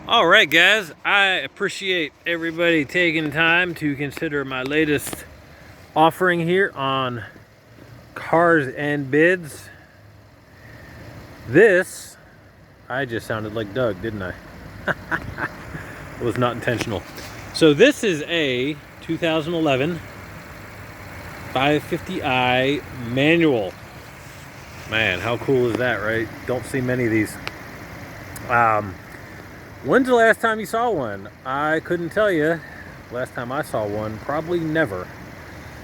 All right, guys, I appreciate everybody taking time to consider my latest offering here on Cars and Bids. This, I just sounded like Doug, didn't I? It was not intentional. So this is a 2011 550i manual. Man, how cool is that, right? Don't see many of these. When's the last time you saw one? I couldn't tell you. Last time I saw one, probably never.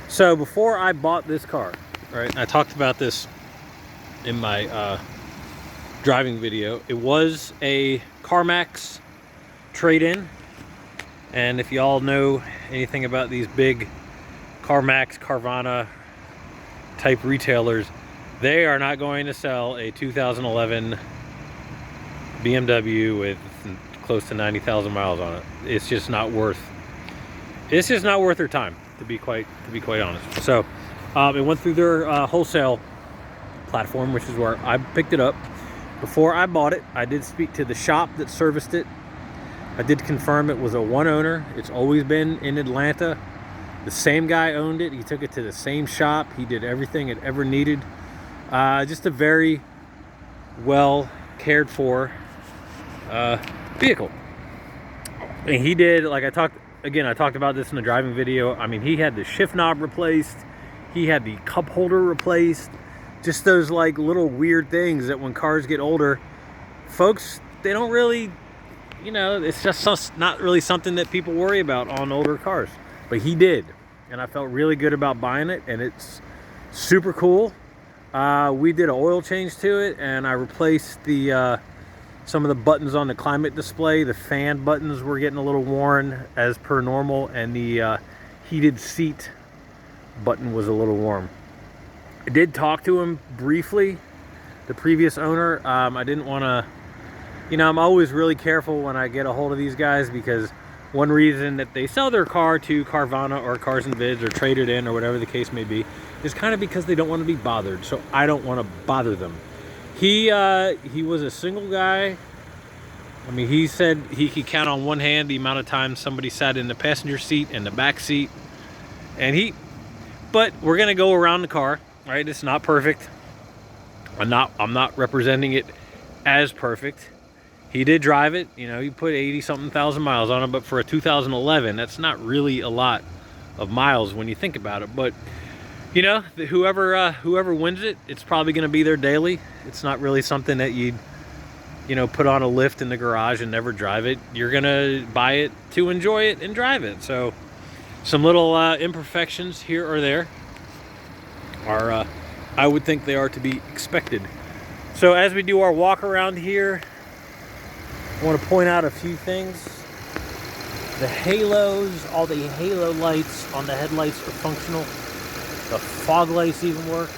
So before I bought this car, right, I talked about this in my driving video. It was a CarMax trade-in. And if y'all know anything about these big CarMax, Carvana type retailers, they are not going to sell a 2011 BMW with close to 90,000 miles on it. It's just not worth their time, to be quite honest. So it went through their wholesale platform, which is where I picked it up. Before I bought it, I did speak to the shop that serviced it. I did confirm it was a one owner. It's always been in Atlanta. The same guy owned it. He took it to the same shop. He did everything it ever needed. Just a very well cared for vehicle. And he did, like I talked about this in the driving video. I mean, he had the shift knob replaced. He had the cup holder replaced. Just those like little weird things that when cars get older, folks, they don't really, you know, it's just not really something that people worry about on older cars. But he did. And I felt really good about buying it, and it's super cool. We did an oil change to it, and I replaced the some of the buttons on the climate display. The fan buttons were getting a little worn as per normal, and the heated seat button was a little warm. I did talk to him briefly, the previous owner. I didn't want to, you know, I'm always really careful when I get a hold of these guys, because one reason that they sell their car to Carvana or Cars and Bids or trade it in or whatever the case may be is kind of because they don't want to be bothered. So I don't want to bother them. He was a single guy. I mean, he said he could count on one hand the amount of times somebody sat in the passenger seat and the back seat. But we're gonna go around the car, right? It's not perfect. I'm not representing it as perfect. He did drive it, you know, he put 80-something thousand miles on it, but for a 2011, that's not really a lot of miles when you think about it. But you know, whoever wins it, it's probably going to be there daily. It's not really something that you know, put on a lift in the garage and never drive it. You're going to buy it to enjoy it and drive it. So some little imperfections here or there are, I would think they are to be expected. So as we do our walk around here, I want to point out a few things. The halos, all the halo lights on the headlights are functional. The fog lights even work.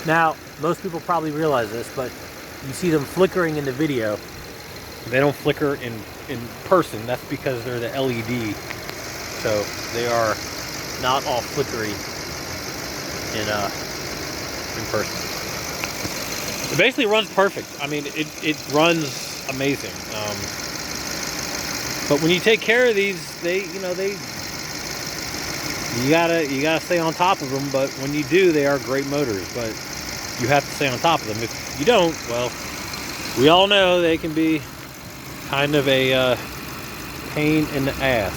Now, most people probably realize this, but you see them flickering in the video. They don't flicker in person. That's because they're the LED. So they are not all flickery in person. It basically runs perfect. I mean, it runs amazing. But when you take care of these, you gotta stay on top of them. But when you do, they are great motors. But you have to stay on top of them. If you don't, well, we all know they can be kind of a pain in the ass.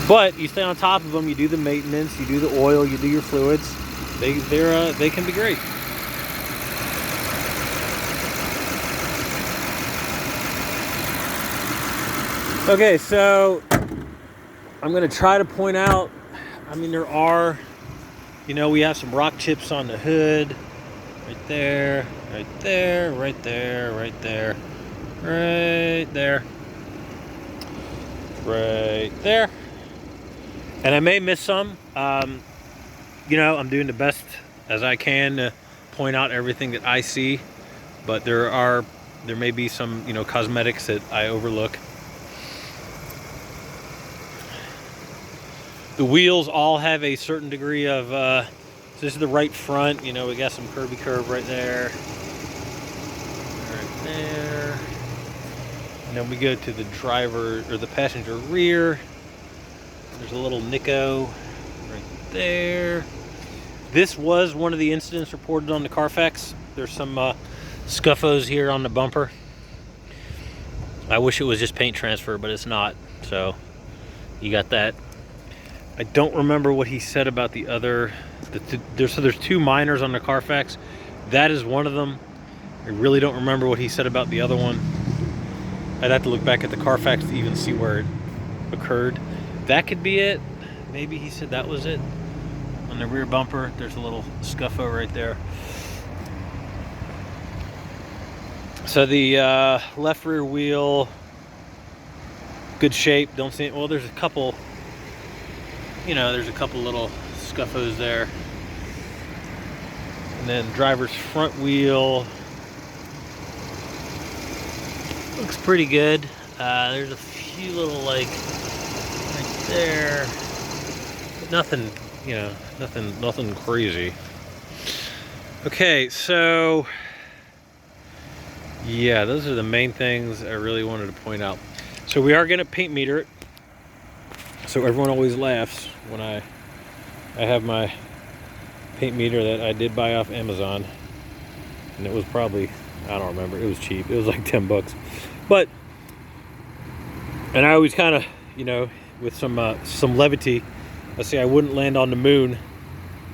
But you stay on top of them. You do the maintenance. You do the oil. You do your fluids. They can be great. Okay, so I'm going to try to point out, I mean, there are, you know, we have some rock chips on the hood. Right there, right there, right there, right there, right there, right there. And I may miss some. You know, I'm doing the best as I can to point out everything that I see. But there may be some, you know, cosmetics that I overlook. The wheels all have a certain degree of, so this is the right front, you know, we got some curvy curve right there. Right there. And then we go to the driver or the passenger rear. There's a little Nico right there. This was one of the incidents reported on the Carfax. There's some scuffos here on the bumper. I wish it was just paint transfer, but it's not. So you got that. I don't remember what he said about the other. There's two minors on the Carfax. That is one of them. I really don't remember what he said about the other one. I'd have to look back at the Carfax to even see where it occurred. That could be it. Maybe he said that was it. On the rear bumper, there's a little scuffo right there. So the left rear wheel, good shape. Don't see it. Well, there's a couple, there's a couple little scuffos there. And then driver's front wheel looks pretty good. There's a few little, like, right there. But nothing, nothing crazy. Okay, so yeah, those are the main things I really wanted to point out. So we are going to paint meter it. So everyone always laughs when I have my paint meter that I did buy off Amazon, and it was probably, I don't remember, it was cheap. It was like 10 bucks. But, and I always kind of, with some levity, let's say I wouldn't land on the moon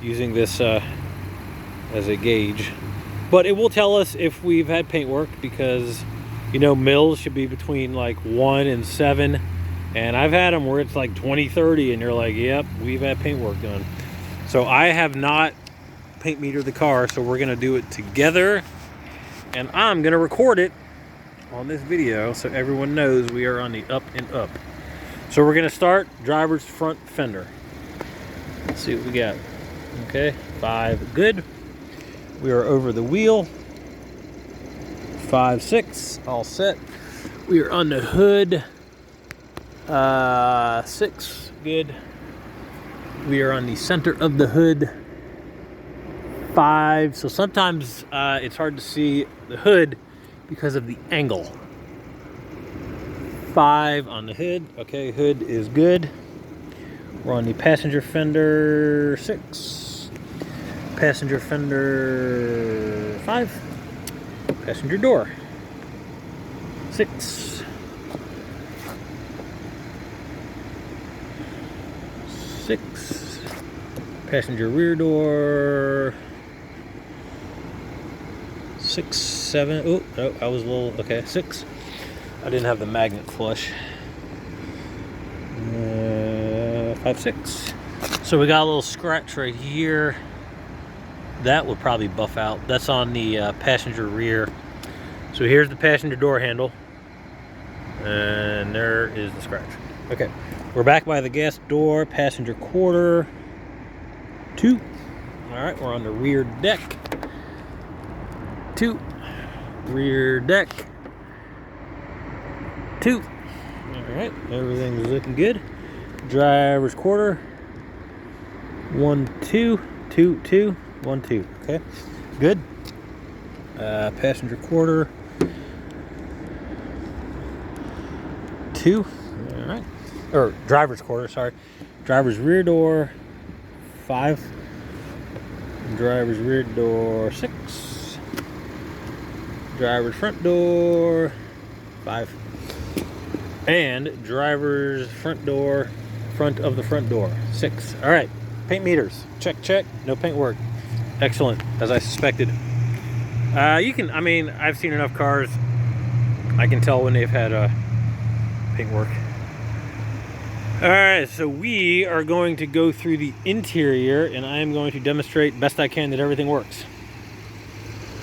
using this as a gauge. But it will tell us if we've had paint work, because, mils should be between like 1 and 7. And I've had them where it's like 20, 30, and you're like, yep, we've had paint work done. So I have not paint metered the car, so we're gonna do it together. And I'm gonna record it on this video so everyone knows we are on the up and up. So we're gonna start driver's front fender. Let's see what we got. Okay, 5, good. We are over the wheel. 5, 6, all set. We are on the hood. 6, good. We are on the center of the hood. 5, so sometimes it's hard to see the hood because of the angle. 5 on the hood. Okay, hood is good. We're on the passenger fender. 6. Passenger fender. 5. Passenger door. 6. 6. Passenger rear door. 6, 7. Oh, no, I was a little, okay, 6. I didn't have the magnet flush. 5, 6. So we got a little scratch right here. That would probably buff out. That's on the passenger rear. So here's the passenger door handle. And there is the scratch. Okay, we're back by the gas door, passenger quarter. 2. All right, we're on the rear deck. 2. Rear deck. 2. All right, everything's looking good. Driver's quarter. 1, 2, 2, 2, 1, 2. Okay, good. Passenger quarter. 2. All right. Or driver's quarter, sorry. Driver's rear door. 5. Driver's rear door. 6. Driver's front door. 5. And driver's front door, front of the front door. 6. All right. Paint meters. Check, check. No paint work. Excellent, as I suspected. I've seen enough cars. I can tell when they've had paint work. All right, so we are going to go through the interior, and I am going to demonstrate best I can that everything works,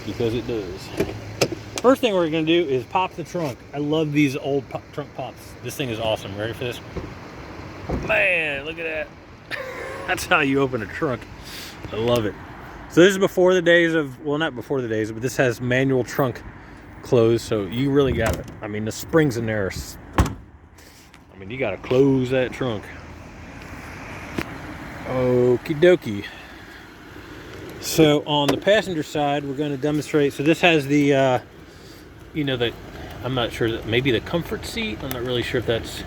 because it does. First thing we're going to do is pop the trunk. I love these old trunk pops. This thing is awesome. Ready for this? Man, look at that. That's how you open a trunk. I love it. So this is before the days of, well, not before the days, but this has manual trunk close, so you really got it. I mean, the springs in there are, you got to close that trunk. Okie dokie. So on the passenger side, we're going to demonstrate. So this has the, the I'm not sure, that maybe the comfort seat. I'm not really sure if that's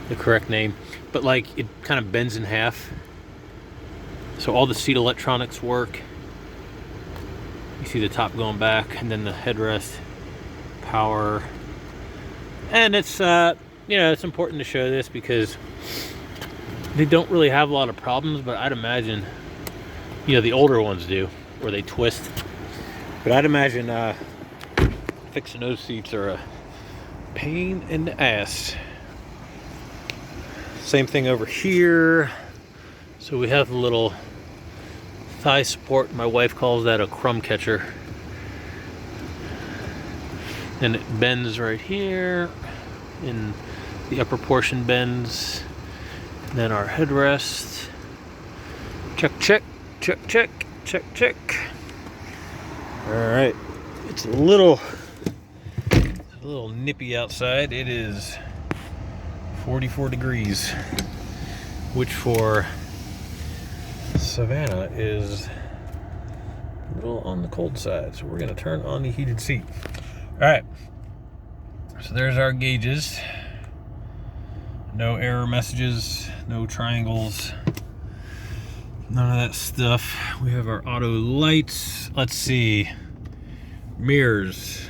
the correct name, but like it kind of bends in half. So all the seat electronics work. You see the top going back, and then the headrest, power. And it's, it's important to show this because they don't really have a lot of problems, but I'd imagine, the older ones do, where they twist. But I'd imagine fixing those seats are a pain in the ass. Same thing over here. So we have a little thigh support. My wife calls that a crumb catcher. And it bends right here, and the upper portion bends. And then our headrest. Check, check, check, check, check, check. All right, it's a little nippy outside. It is 44 degrees, which for Savannah is a little on the cold side. So we're gonna turn on the heated seat. All right, so there's our gauges. No error messages, no triangles, none of that stuff. We have our auto lights. Let's see, mirrors.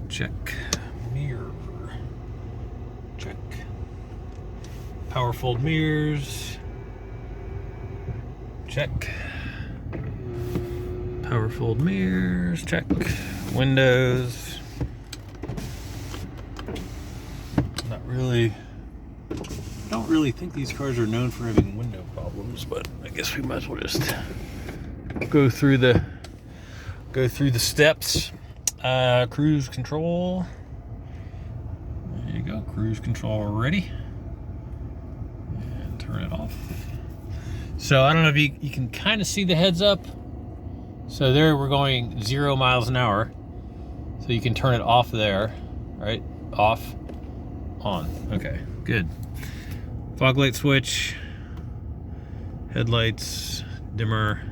Check. Mirror. Check. Power fold mirrors. Check. Power fold mirrors. Check. Windows. Don't really think these cars are known for having window problems, but I guess we might as well just go through the steps. Cruise control. There you go, cruise control ready. And turn it off. So I don't know if you can kind of see the heads up. So there we're going 0 miles an hour. So you can turn it off there, right? Off, on. Okay, good. Fog light switch, headlights, dimmer.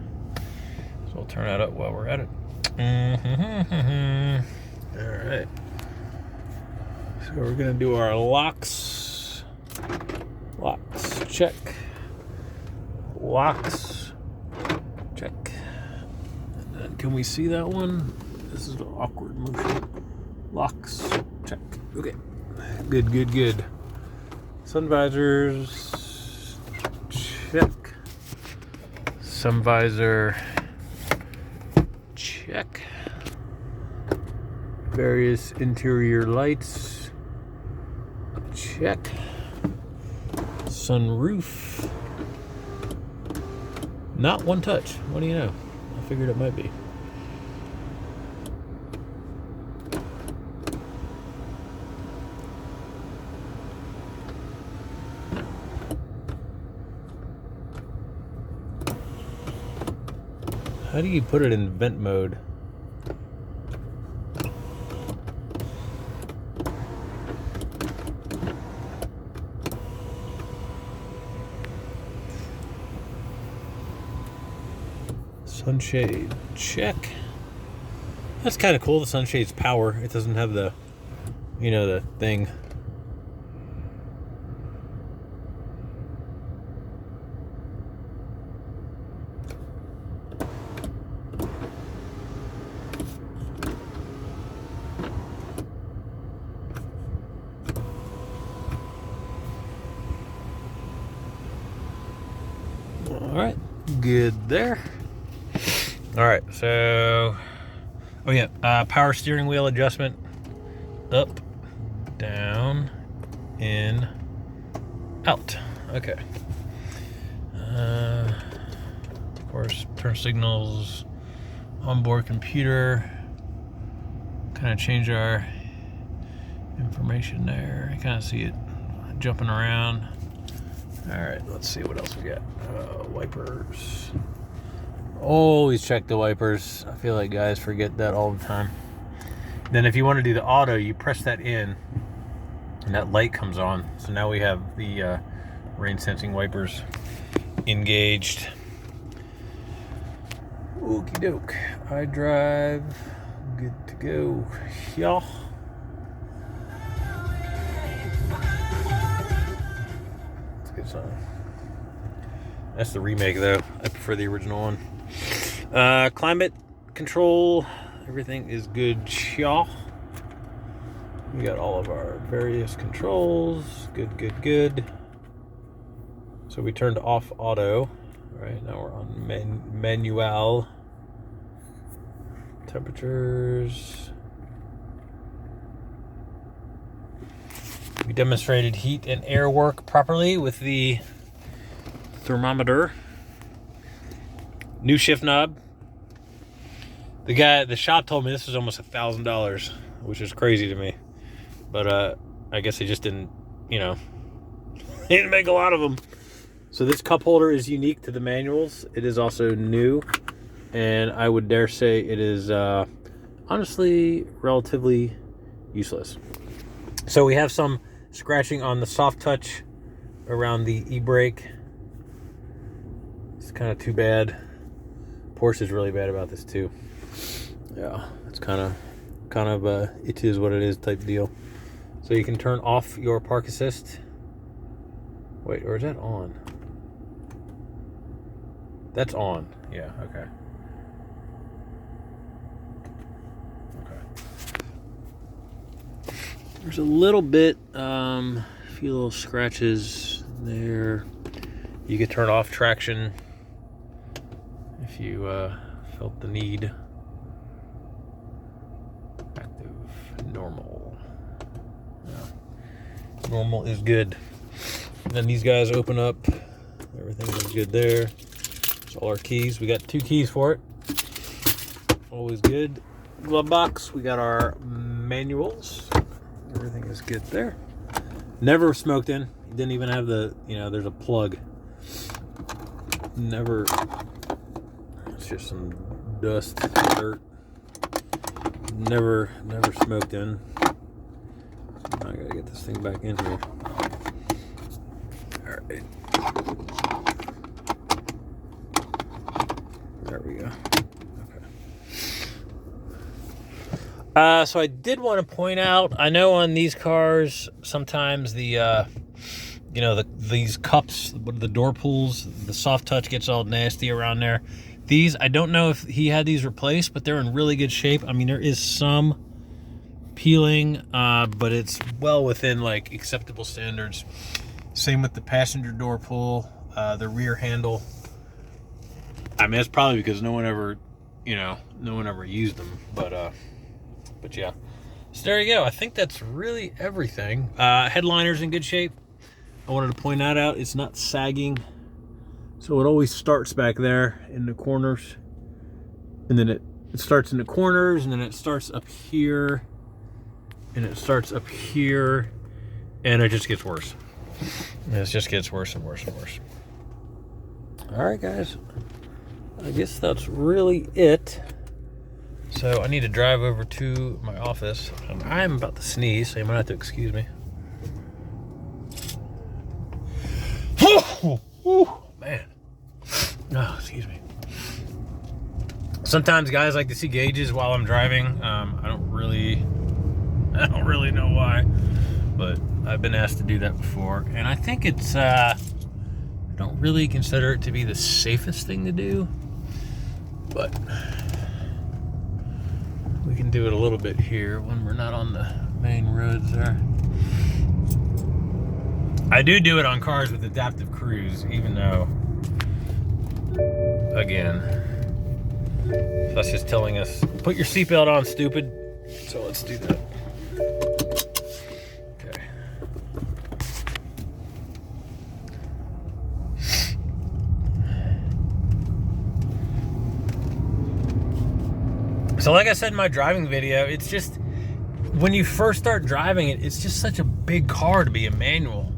So we'll turn that up while we're at it. All right. So we're gonna do our locks. Locks, check. Locks, check. And then can we see that one? This is an awkward motion. Locks, check. Okay. Good, good, good. Sun visors, check. Sun visor, check. Various interior lights, check. Sunroof, not one touch. What do you know? I figured it might be. How do you put it in vent mode? Sunshade, check. That's kind of cool. The sunshade's power. It doesn't have the, the thing. All right, good there. All right, so, power steering wheel adjustment, up, down, in, out. Okay. Of course, turn signals, onboard computer. Kind of change our information there. I kind of see it jumping around. All right, let's see what else we got. Wipers. Always check the wipers. I feel like guys forget that all the time. Then if you want to do the auto, you press that in and that light comes on. So now we have the rain sensing wipers engaged. Okie doke. iDrive, good to go. Yeah. It's a good song. That's the remake, though. I prefer the original one. Climate control. Everything is good. Yeah. We got all of our various controls. Good. So we turned off auto. All right, now we're on manual. Temperatures. We demonstrated heat and air work properly with the thermometer. New shift knob. The guy at the shop told me this was almost $1,000, which is crazy to me. But I guess they just didn't, they didn't make a lot of them. So this cup holder is unique to the manuals. It is also new, and I would dare say it is honestly relatively useless. So we have some scratching on the soft touch around the e-brake. It's kind of too bad. Porsche's really bad about this too. Yeah, it's kind of it is what it is type deal. So you can turn off your park assist. Wait, or is that on? That's on. Yeah, okay. There's a little bit, a few little scratches there. You could turn off traction if you felt the need. Active, normal. Yeah. Normal is good. And then these guys open up. Everything is good there. That's all our keys. We got 2 keys for it. Always good. Glove box. We got our manuals. Everything is good there. Never smoked in. Didn't even have the, there's a plug. Never. It's just some dust, dirt. Never smoked in. I gotta get this thing back in here. All right. There we go. Okay. So I did want to point out, I know on these cars, sometimes the, these cups, the door pulls, the soft touch gets all nasty around there. These, I don't know if he had these replaced, but they're in really good shape. I mean, there is some peeling, but it's well within like acceptable standards. Same with the passenger door pull, the rear handle. I mean, it's probably because no one ever used them, but yeah. So there you go. I think that's really everything. Headliner's in good shape. I wanted to point that out. It's not sagging. So it always starts back there in the corners. And then it starts in the corners, and then it starts up here. And it starts up here. And it just gets worse. And it just gets worse and worse and worse. All right, guys. I guess that's really it. So I need to drive over to my office. And I'm about to sneeze, so you might have to excuse me. Man. Oh, excuse me. Sometimes guys like to see gauges while I'm driving. I don't really know why, but I've been asked to do that before, and I think it's I don't really consider it to be the safest thing to do, but we can do it a little bit here when we're not on the main roads there. I do it on cars with adaptive cruise, even though, again, that's just telling us, put your seatbelt on, stupid. So let's do that. Okay. So like I said in my driving video, it's just, when you first start driving it, it's just such a big car to be a manual.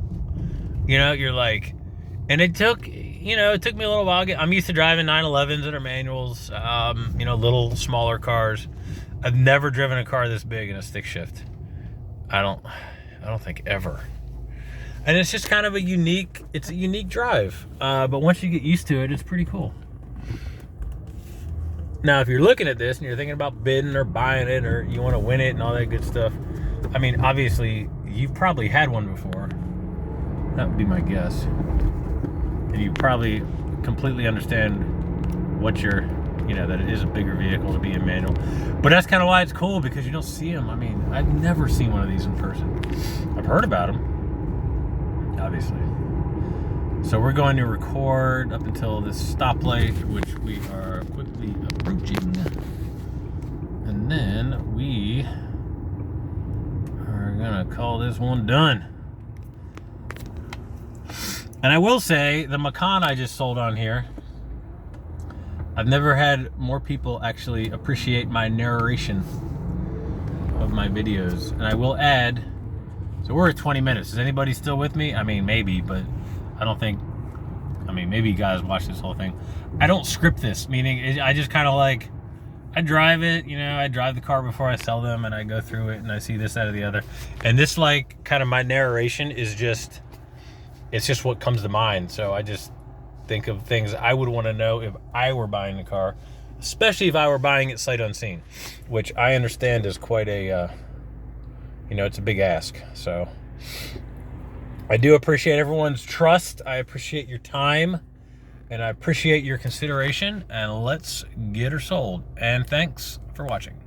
You're like, and it took me a little while. I'm used to driving 911s that are manuals, little smaller cars. I've never driven a car this big in a stick shift. I don't think ever. And it's just kind of a unique drive. But once you get used to it, it's pretty cool. Now, if you're looking at this and you're thinking about bidding or buying it, or you want to win it and all that good stuff, I mean, obviously, you've probably had one before. That would be my guess. And you probably completely understand what you're, that it is a bigger vehicle to be a manual. But that's kind of why it's cool, because you don't see them. I mean, I've never seen one of these in person. I've heard about them, obviously. So we're going to record up until this stoplight, which we are quickly approaching. And then we are going to call this one done. And I will say, the Macan I just sold on here, I've never had more people actually appreciate my narration of my videos. And I will add, so we're at 20 minutes. Is anybody still with me? I mean, maybe, but I don't think, maybe you guys watch this whole thing. I don't script this, meaning I just kind of like, I drive it, I drive the car before I sell them, and I go through it and I see this, that, or the other. And this, like, kind of my narration is just, it's just what comes to mind. So I just think of things I would want to know if I were buying the car, especially if I were buying it sight unseen, which I understand is quite a, it's a big ask. So I do appreciate everyone's trust. I appreciate your time, and I appreciate your consideration, and let's get her sold. And thanks for watching.